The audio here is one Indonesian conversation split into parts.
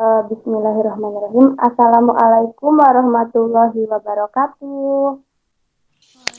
Bismillahirrahmanirrahim. Assalamualaikum warahmatullahi wabarakatuh.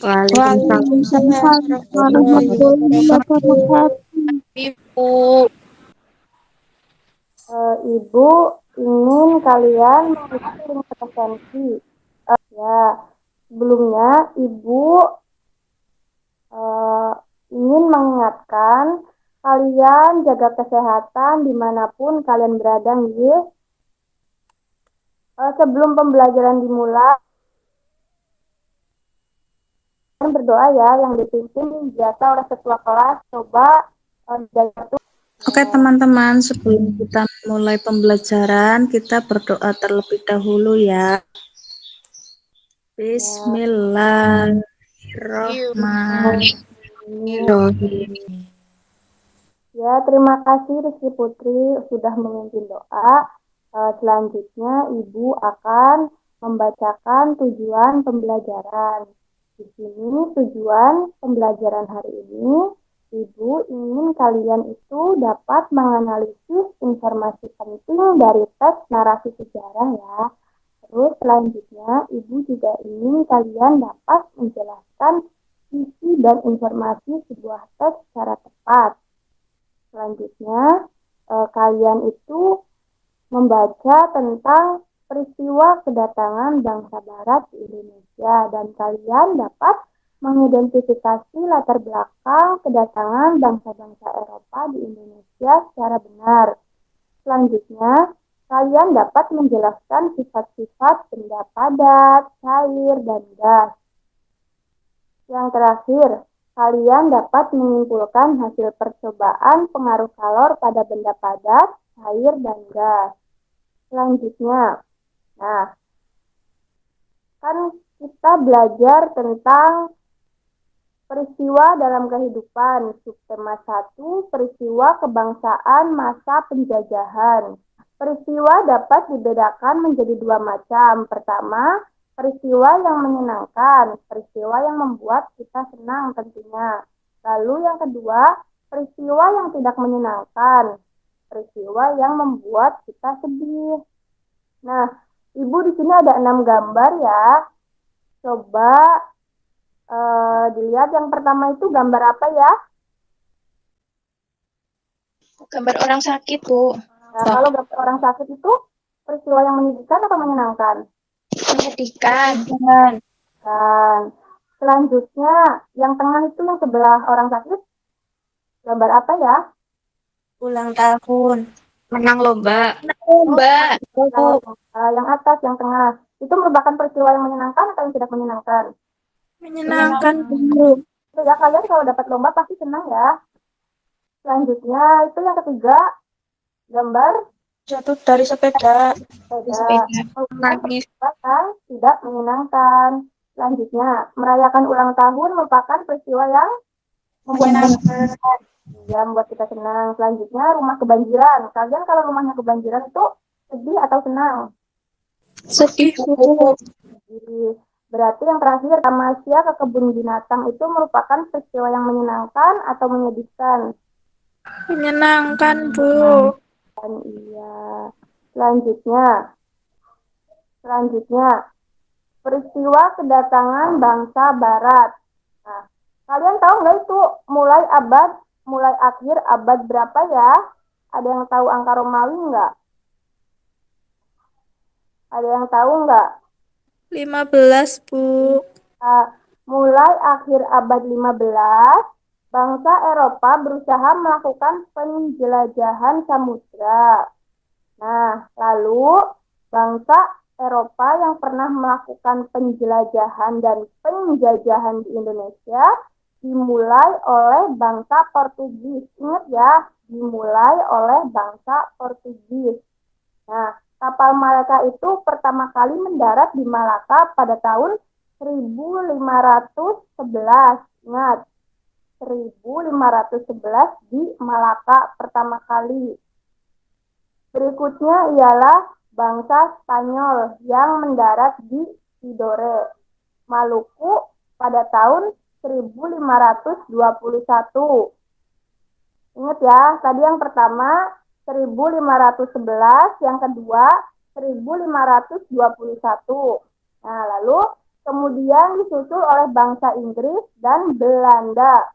Waalaikumsalam Waalaikumsalam warahmatullahi warahmatullahi wabarakatuh. wabarakatuh. Ibu, Ibu ingin kalian mengikuti link presensi. Ya, sebelumnya Ibu eh, ingin mengingatkan kalian jaga kesehatan dimanapun kalian berada, nggih. Sebelum pembelajaran dimulai, berdoa ya, yang dipimpin biasa oleh ketua kelas. Coba jaga tuh. Oke teman-teman, sebelum kita mulai pembelajaran, kita berdoa terlebih dahulu ya. Bismillahirrahmanirrahim. Ya, terima kasih Rizky Putri sudah memimpin doa. Selanjutnya Ibu akan membacakan tujuan pembelajaran. Di sini tujuan pembelajaran hari ini, Ibu ingin kalian itu dapat menganalisis informasi penting dari teks narasi sejarah ya. Terus selanjutnya Ibu juga ingin kalian dapat menjelaskan isi dan informasi sebuah teks secara tepat. Selanjutnya, kalian itu membaca tentang peristiwa kedatangan bangsa Barat di Indonesia dan kalian dapat mengidentifikasi latar belakang kedatangan bangsa-bangsa Eropa di Indonesia secara benar. Selanjutnya, kalian dapat menjelaskan sifat-sifat benda padat, cair, dan gas. Yang terakhir, kalian dapat menyimpulkan hasil percobaan pengaruh kalor pada benda padat, cair, dan gas. Selanjutnya, kan kita belajar tentang peristiwa dalam kehidupan. Subtema 1, peristiwa kebangsaan masa penjajahan. Peristiwa dapat dibedakan menjadi dua macam. Pertama, peristiwa yang menyenangkan, peristiwa yang membuat kita senang tentunya. Lalu yang kedua, peristiwa yang tidak menyenangkan, peristiwa yang membuat kita sedih. Nah, Ibu di sini ada 6 gambar ya. Coba dilihat yang pertama itu gambar apa ya? gambar orang sakit, Bu. Nah, kalau gambar orang sakit itu peristiwa yang menyedihkan atau menyenangkan? Menyedihkan. Dan selanjutnya, yang tengah itu yang sebelah orang sakit, gambar apa ya? Ulang tahun. Menang lomba. Lomba. Yang atas, yang tengah, itu merupakan peristiwa yang menyenangkan atau yang tidak menyenangkan? Menyenangkan, Bu. Itu ya, kalian kalau dapat lomba pasti senang ya. Selanjutnya, itu yang ketiga, gambar Jatuh dari sepeda. Nangis. merupakan tidak menyenangkan. Selanjutnya, merayakan ulang tahun merupakan peristiwa yang Menyenangkan. membuat kita senang. Selanjutnya, rumah kebanjiran. Kalian kalau rumahnya kebanjiran itu sedih atau senang? Sedih, Bu. Jadi, berarti yang terakhir, tamasya ke kebun binatang itu merupakan peristiwa yang menyenangkan atau menyedihkan? Menyenangkan, Bu. Dan iya. Selanjutnya, peristiwa kedatangan bangsa Barat. Nah, kalian tahu nggak itu mulai akhir abad berapa ya? Ada yang tahu angka Romawi nggak? Ada yang tahu nggak? 15, Bu. Mulai akhir abad 15, bangsa Eropa berusaha melakukan penjelajahan samudra. Nah, lalu bangsa Eropa yang pernah melakukan penjelajahan dan penjajahan di Indonesia dimulai oleh bangsa Portugis. Ingat ya, dimulai oleh bangsa Portugis. Nah, kapal Malaka itu pertama kali mendarat di Malaka pada tahun 1511. Ingat, 1511 di Malaka pertama kali. Berikutnya ialah bangsa Spanyol yang mendarat di Tidore, Maluku pada tahun 1521. Ingat ya, tadi yang pertama 1511, yang kedua 1521. Nah, lalu kemudian disusul oleh bangsa Inggris dan Belanda.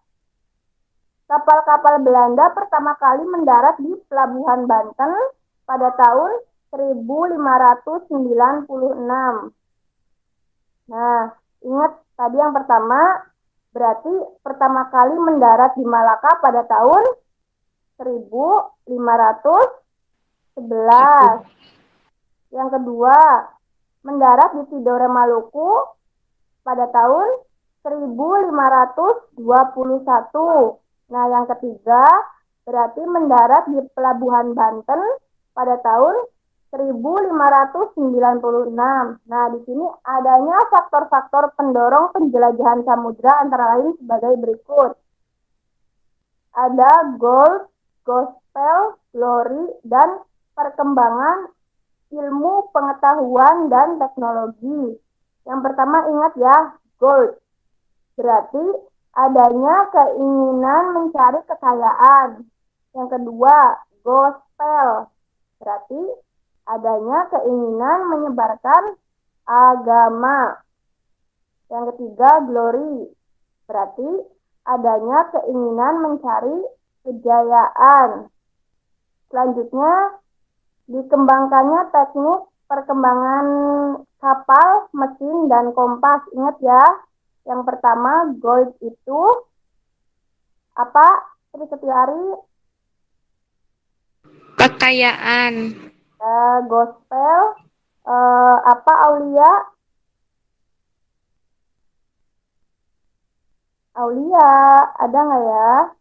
Kapal-kapal Belanda pertama kali mendarat di Pelabuhan Banten pada tahun 1596. Nah, ingat tadi yang pertama, berarti pertama kali mendarat di Malaka pada tahun 1511. Yang kedua, mendarat di Tidore, Maluku pada tahun 1521. Nah, yang ketiga, berarti mendarat di Pelabuhan Banten pada tahun 1596. Nah, di sini adanya faktor-faktor pendorong penjelajahan samudra antara lain sebagai berikut. Ada gold, gospel, glory, dan perkembangan ilmu pengetahuan dan teknologi. Yang pertama ingat ya, gold. Berarti adanya keinginan mencari kekayaan. Yang kedua, gospel. Berarti adanya keinginan menyebarkan agama. Yang ketiga, glory. Berarti adanya keinginan mencari kejayaan. Selanjutnya, dikembangkannya teknik perkembangan kapal, mesin, dan kompas. Ingat ya, yang pertama gold itu apa? Sri Setiari? Kekayaan. Gospel apa Aulia? Aulia, ada nggak ya?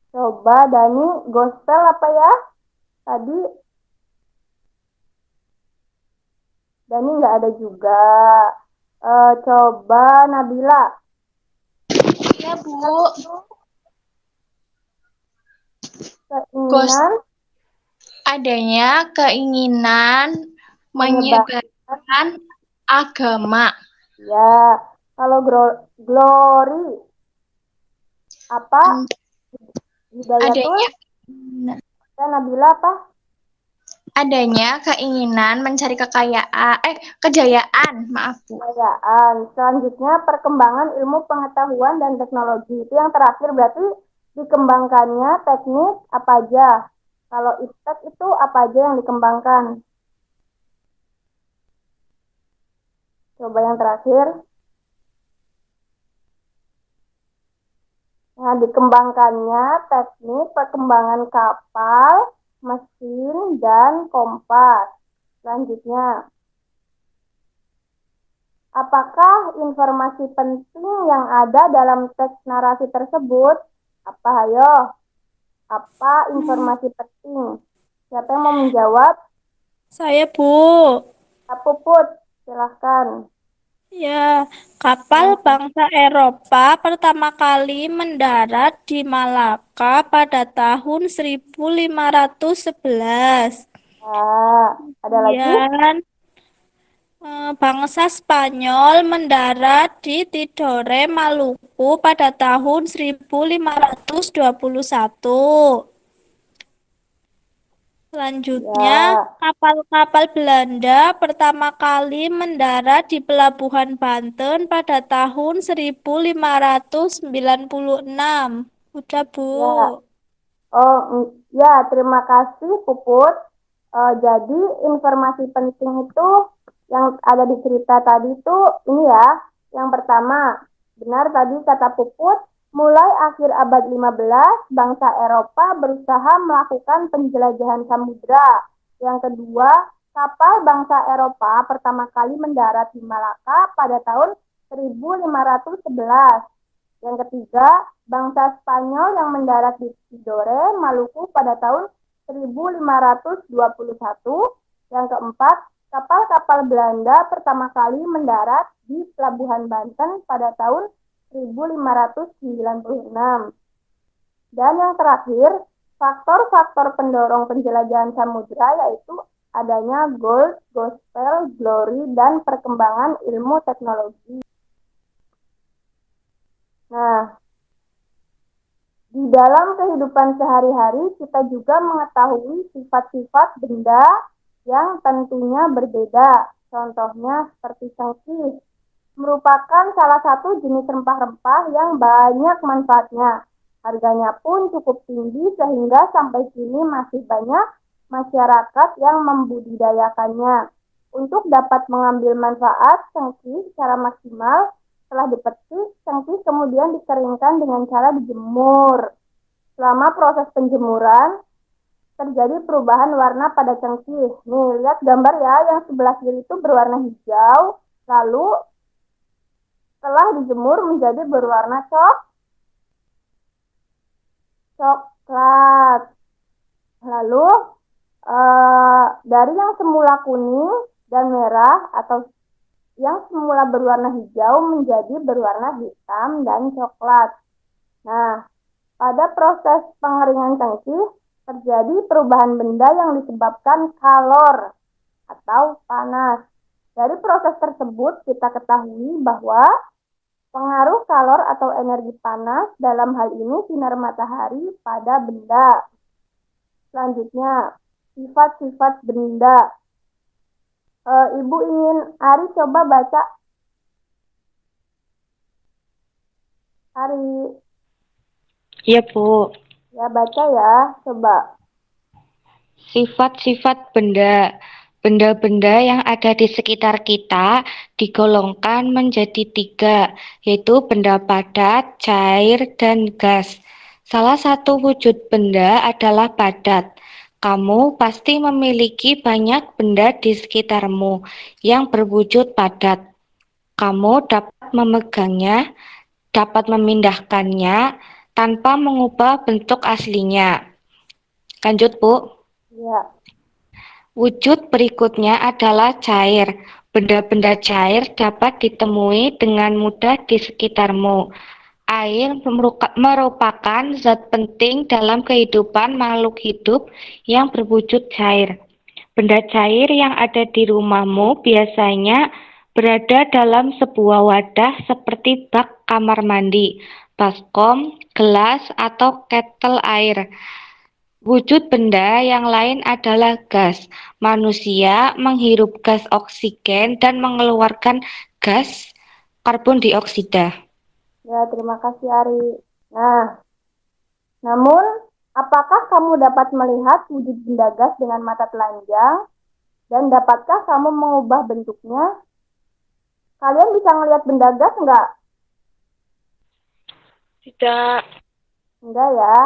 Coba Dani, gospel apa ya? Tadi Dani nggak ada juga. Coba Nabila. Ya, Bu. Keinginan Adanya keinginan menyebarkan agama. Ya, kalau glory apa? Hidayatul? Adanya Ya, Nabila apa? adanya keinginan mencari kejayaan, maaf Bu. Kejayaan. Selanjutnya perkembangan ilmu pengetahuan dan teknologi. Itu yang terakhir, berarti dikembangkannya teknik apa aja? Kalau iptek itu apa aja yang dikembangkan? Coba yang terakhir. Nah, dikembangkannya teknik perkembangan kapal, mesin, dan kompas. Selanjutnya, apakah informasi penting yang ada dalam teks narasi tersebut? Apa, ayo? Apa informasi penting? Siapa yang mau menjawab? Saya, Bu. Pak Puput, silahkan. Ya, kapal bangsa Eropa pertama kali mendarat di Malaka pada tahun 1511. Nah, ada lagi? Kemudian, bangsa Spanyol mendarat di Tidore, Maluku pada tahun 1521. Selanjutnya, Ya, kapal-kapal Belanda pertama kali mendarat di Pelabuhan Banten pada tahun 1596. Udah, Bu. ya. Oh, ya, terima kasih Puput. Jadi informasi penting itu yang ada di cerita tadi itu ini ya. Yang pertama, benar tadi kata Puput, mulai akhir abad 15 bangsa Eropa berusaha melakukan penjelajahan samudra. Yang kedua, kapal bangsa Eropa pertama kali mendarat di Malaka pada tahun 1511. Yang ketiga, bangsa Spanyol yang mendarat di Tidore, Maluku pada tahun 1521. Yang keempat, kapal-kapal Belanda pertama kali mendarat di Pelabuhan Banten pada tahun 1596. Dan yang terakhir, faktor-faktor pendorong penjelajahan samudra yaitu adanya gold, gospel, glory, dan perkembangan ilmu teknologi. Nah, di dalam kehidupan sehari-hari, kita juga mengetahui sifat-sifat benda yang tentunya berbeda. Contohnya seperti cengkih, merupakan salah satu jenis rempah-rempah yang banyak manfaatnya. Harganya pun cukup tinggi sehingga sampai kini masih banyak masyarakat yang membudidayakannya. Untuk dapat mengambil manfaat cengkih secara maksimal, setelah dipetik, cengkih kemudian dikeringkan dengan cara dijemur. Selama proses penjemuran, terjadi perubahan warna pada cengkih. Nih, lihat gambar ya, yang sebelah kiri itu berwarna hijau, lalu setelah dijemur menjadi berwarna coklat. Lalu dari yang semula kuning dan merah atau yang semula berwarna hijau menjadi berwarna hitam dan coklat. Nah, pada proses pengeringan cengkih terjadi perubahan benda yang disebabkan kalor atau panas. Dari proses tersebut kita ketahui bahwa pengaruh kalor atau energi panas dalam hal ini sinar matahari pada benda. Selanjutnya, sifat-sifat benda. Ibu ingin Ari coba baca. Ari. Ya, Bu. Ya, baca ya, coba. Sifat-sifat benda. Benda-benda yang ada di sekitar kita digolongkan menjadi 3, yaitu benda padat, cair, dan gas. Salah satu wujud benda adalah padat. Kamu pasti memiliki banyak benda di sekitarmu yang berwujud padat. Kamu dapat memegangnya, dapat memindahkannya tanpa mengubah bentuk aslinya. Lanjut, Bu. Ya. Wujud berikutnya adalah cair. Benda-benda cair dapat ditemui dengan mudah di sekitarmu. Air merupakan zat penting dalam kehidupan makhluk hidup yang berwujud cair. Benda cair yang ada di rumahmu biasanya berada dalam sebuah wadah seperti bak kamar mandi, baskom, gelas, atau ketel air. Wujud benda yang lain adalah gas. Manusia menghirup gas oksigen dan mengeluarkan gas karbon dioksida. Ya, terima kasih Ari. Nah, namun apakah kamu dapat melihat wujud benda gas dengan mata telanjang? Dan dapatkah kamu mengubah bentuknya? Kalian bisa melihat benda gas enggak? Tidak. Enggak ya.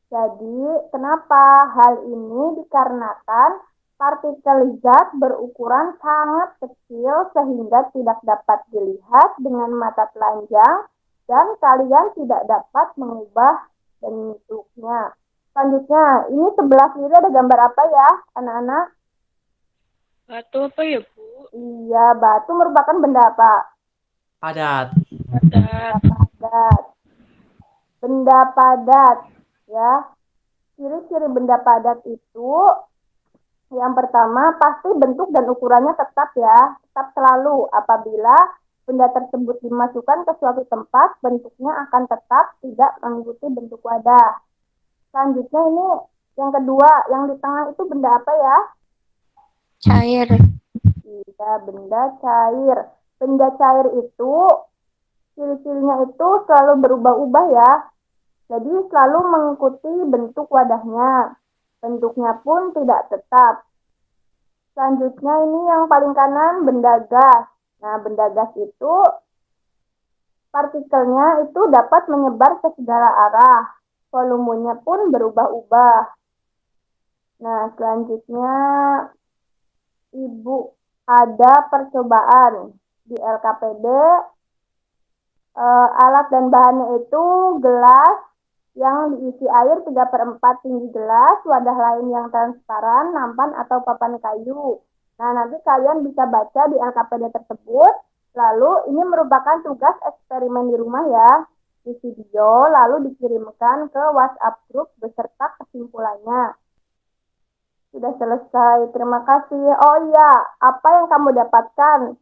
Jadi, kenapa hal ini? Dikarenakan partikel zat berukuran sangat kecil sehingga tidak dapat dilihat dengan mata telanjang dan kalian tidak dapat mengubah bentuknya. Selanjutnya, ini sebelah kiri ada gambar apa ya, anak-anak? Batu apa ya, Bu? Iya, batu merupakan benda apa? Padat. Padat. Benda padat, ya. Ciri-ciri benda padat itu yang pertama pasti bentuk dan ukurannya tetap ya, tetap selalu. Apabila benda tersebut dimasukkan ke suatu tempat, bentuknya akan tetap tidak mengikuti bentuk wadah. Selanjutnya ini yang kedua, yang di tengah itu benda apa ya? Cair. Iya, benda cair. Benda cair itu ciri-cirinya itu selalu berubah-ubah ya. Jadi selalu mengikuti bentuk wadahnya. Bentuknya pun tidak tetap. Selanjutnya ini yang paling kanan, benda gas. Nah, benda gas itu partikelnya itu dapat menyebar ke segala arah. Volumenya pun berubah-ubah. Nah, selanjutnya Ibu ada percobaan di LKPD. Alat dan bahannya itu gelas yang diisi air 3/4 tinggi gelas, wadah lain yang transparan, nampan atau papan kayu. Nah, nanti kalian bisa baca di LKPD tersebut. Lalu ini merupakan tugas eksperimen di rumah ya, di video, lalu dikirimkan ke WhatsApp group beserta kesimpulannya. Sudah selesai, terima kasih. Oh iya, apa yang kamu dapatkan?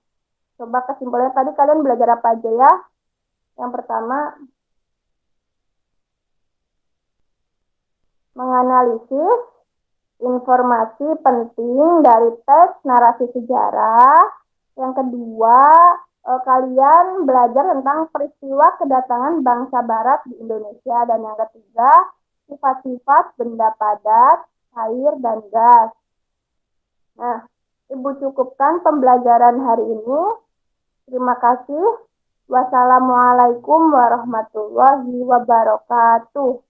Coba kesimpulannya, tadi kalian belajar apa aja ya? Yang pertama, menganalisis informasi penting dari teks narasi sejarah. Yang kedua, kalian belajar tentang peristiwa kedatangan bangsa barat di Indonesia. Dan yang ketiga, sifat-sifat benda padat, air, dan gas. Nah, Ibu cukupkan pembelajaran hari ini. Terima kasih. Wassalamualaikum warahmatullahi wabarakatuh.